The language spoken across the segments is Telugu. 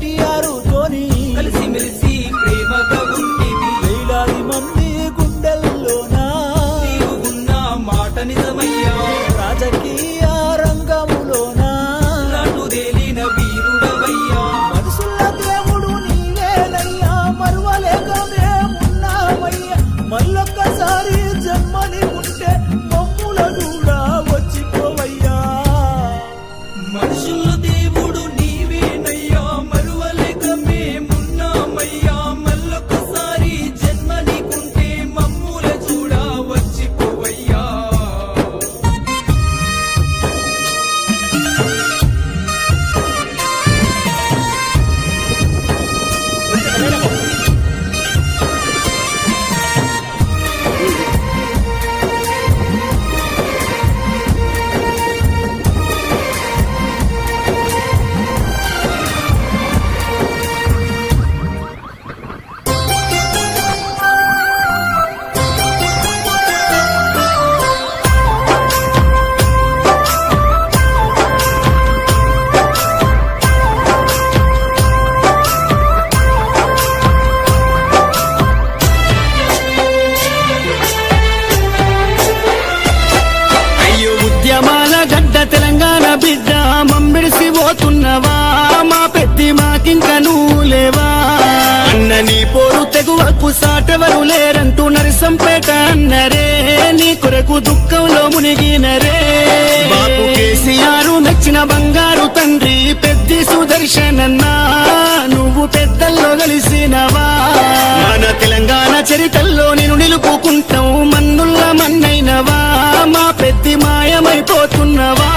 కేటీఆర్ తోని కలిసి మెలిసి ప్రేమగా ఉంటివి. వేలాది మంది గుండెల్లోనా నీవు ఉన్న మాట నిజమయ్యా. రాజకీయ రంగములోనా రాటుదేలిన వీరుడవయ్యా. మనుషుల దేవుడు నీవేనయ్యా, మరువలేక మేమున్నామయ్యా. మళ్ళొక్కసారి జన్మని ఉంటే మమ్ముల కూడా వచ్చిపోవయ్యా. మనుషుల దేవుడు నీవేనయ్యా, మరువలేక మేమున్నామయ్యా. మళ్ళొకసారి జన్మ నీకుంటే మమ్ముల చూడ వచ్చిపోవయ్యా. అయ్యో ఉద్యమాల గడ్డ తెలంగాణ బిడ్డ మమ్మిడిసి పోతున్నవా, మా పెద్ది మాకింక నువ్వు లేవా. అన్న నీ పోరు తెగువకు సాటెవరు లేరంటూ నరసంపేట అన్నరే, నీ కొరకు దుఃఖంలో మునిగినరే. బాపు కేసీఆర్ నచ్చిన బంగారు తండ్రి పెద్ది సుదర్శనన్నా, నువ్వు పెద్దల్లో కలిసినవా. మన తెలంగాణ చరితల్లో నేను నిలుపుకుంటావు, మన్నుల్ల మన్నైనవా, మా పెద్ది మాయమైపోతున్నవా.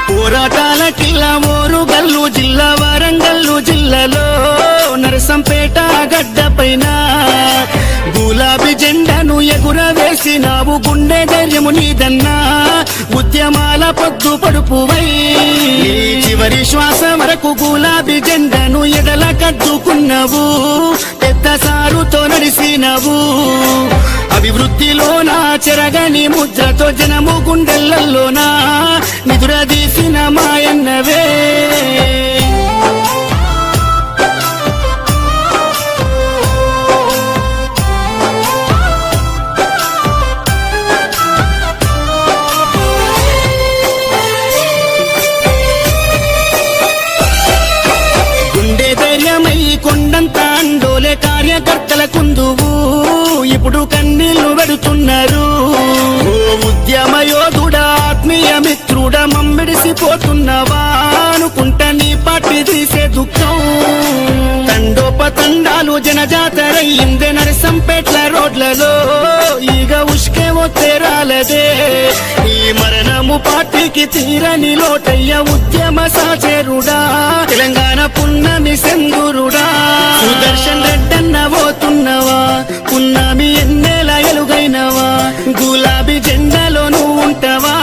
పోరాటాల కిల్లా ఓరుగల్లు జిల్లా వరంగల్లు జిల్లాలో నరసంపేట గడ్డ పైన గులాబీ జెండాను ఎగురవేసినావు, గుండె ధైర్యము నీదన్నా, ఉద్యమాల పొద్దు పడుపువై. చివరి శ్వాస వరకు గులాబీ జెండాను ఎడల కట్టుకున్నావు, పెద్ద సారుతో నడిసినవు. అభివృద్ధిలోనా చెరగని ముద్రతో జనము గుండెలలోనా నిదురదీసిన మాయన్నవే. గుండె ధైర్యమై కొండంత అండోలే కార్యకర్తల కుందువు, ఇప్పుడు కన్నీళ్లు పెడుతున్నారు. ఓ ఉద్యమ యోధుడా, ఆత్మీయ మిత్రుడా, మమ్మిడిసిపోతున్నవా అనుకుంట నీ పార్టీ తీసే దుఃఖం. తండోపతండాలు జనజాతరయ్యిందే నరసంపేట్ల రోడ్లలో, ఈగ ఉష్కే వస్తే రాలదే. ఈ మరణము పార్టీకి తీరని లోటయ్య, ఉద్యమ సాచేరుడా, తెలంగాణ పున్నమి సెందురుడా. సుదర్శన్ రెడ్డన్న పోతున్నవా, పున్నమి ఎన్నేల ఎలుగైనవా, గులాబీ జెండాలో నువ్వు ఉంటావా.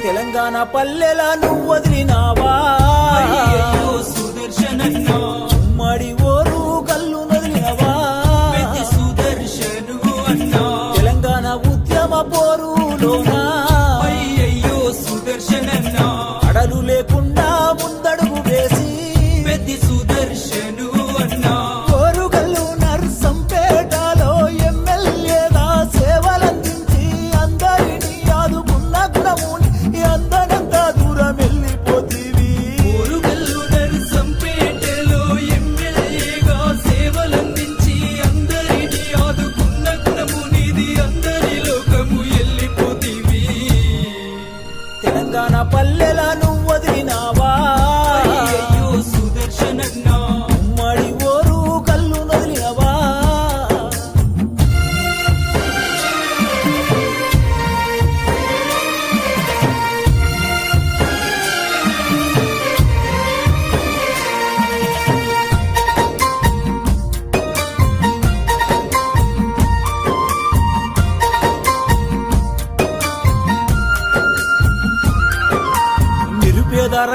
తెలంగాణ పల్లెల నువ్వు వదిలినావా, అయ్యయ్యో సుదర్శనన్నా, ఉమ్మడి ఓరు కల్లు నదిలినవా. పెద్ది సుదర్శను అన్నా, తెలంగాణ ఉద్యమ పోరులోనా అయ్యయ్యో సుదర్శనన్నా, అడలు లేకుండా ముందడుగు వేసి పెద్ది సుదర్శను అన్నా, ఓరుగల్లు నర్సంపేటలో ఎమ్మెల్యే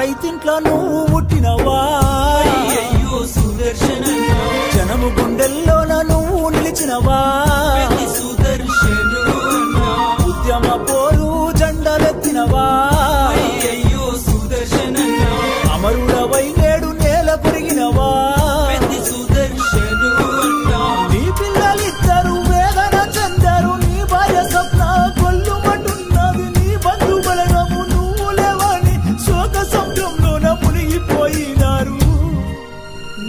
రైతింట్లో నువ్వు పుట్టినవా అయ్యయ్యో సుదర్శనన్నా జనము గుండెల్లోన నువ్వు నిలిచినవా పెద్ది సుదర్శను అన్నా ఉద్యమ పోరు జెండలెత్తినవా అయ్యయ్యో సుదర్శనన్నా అమరుడవై నేడు నేల కొరిగినవా పెద్ది సుదర్శను అన్నా నీ పిల్లలిద్దరు వేదన చెందారు నీ భార్య స్వప్న కొల్లుమంటున్నది నీ బంధు బలగము నువ్వు లేవని శోక సముద్రంలోన మునిగిపోయినారు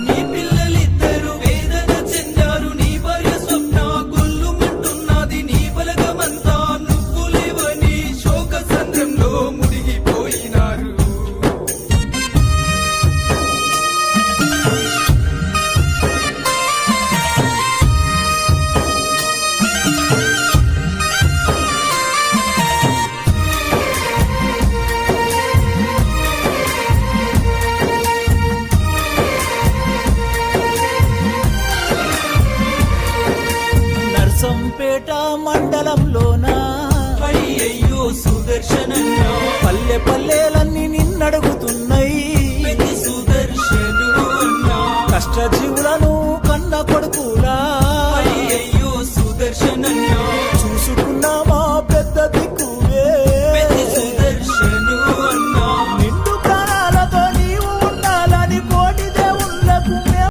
నీ పిల్లలిద్దరు వేదన చెందారు నీ భార్య స్వప్న గొల్లుమంటున్నది నీ బలగమంతా నువ్వు లేవని శోక సంద్రంలో మునిగిపోయినారు నర్సంపేట మండలంలోన అయ్యయ్యో సుదర్శనన్నా పల్లె పల్లెలన్నీ నిన్నడుగుతున్నాయి పెద్ది సుదర్శను అన్నా కష్టజీవులను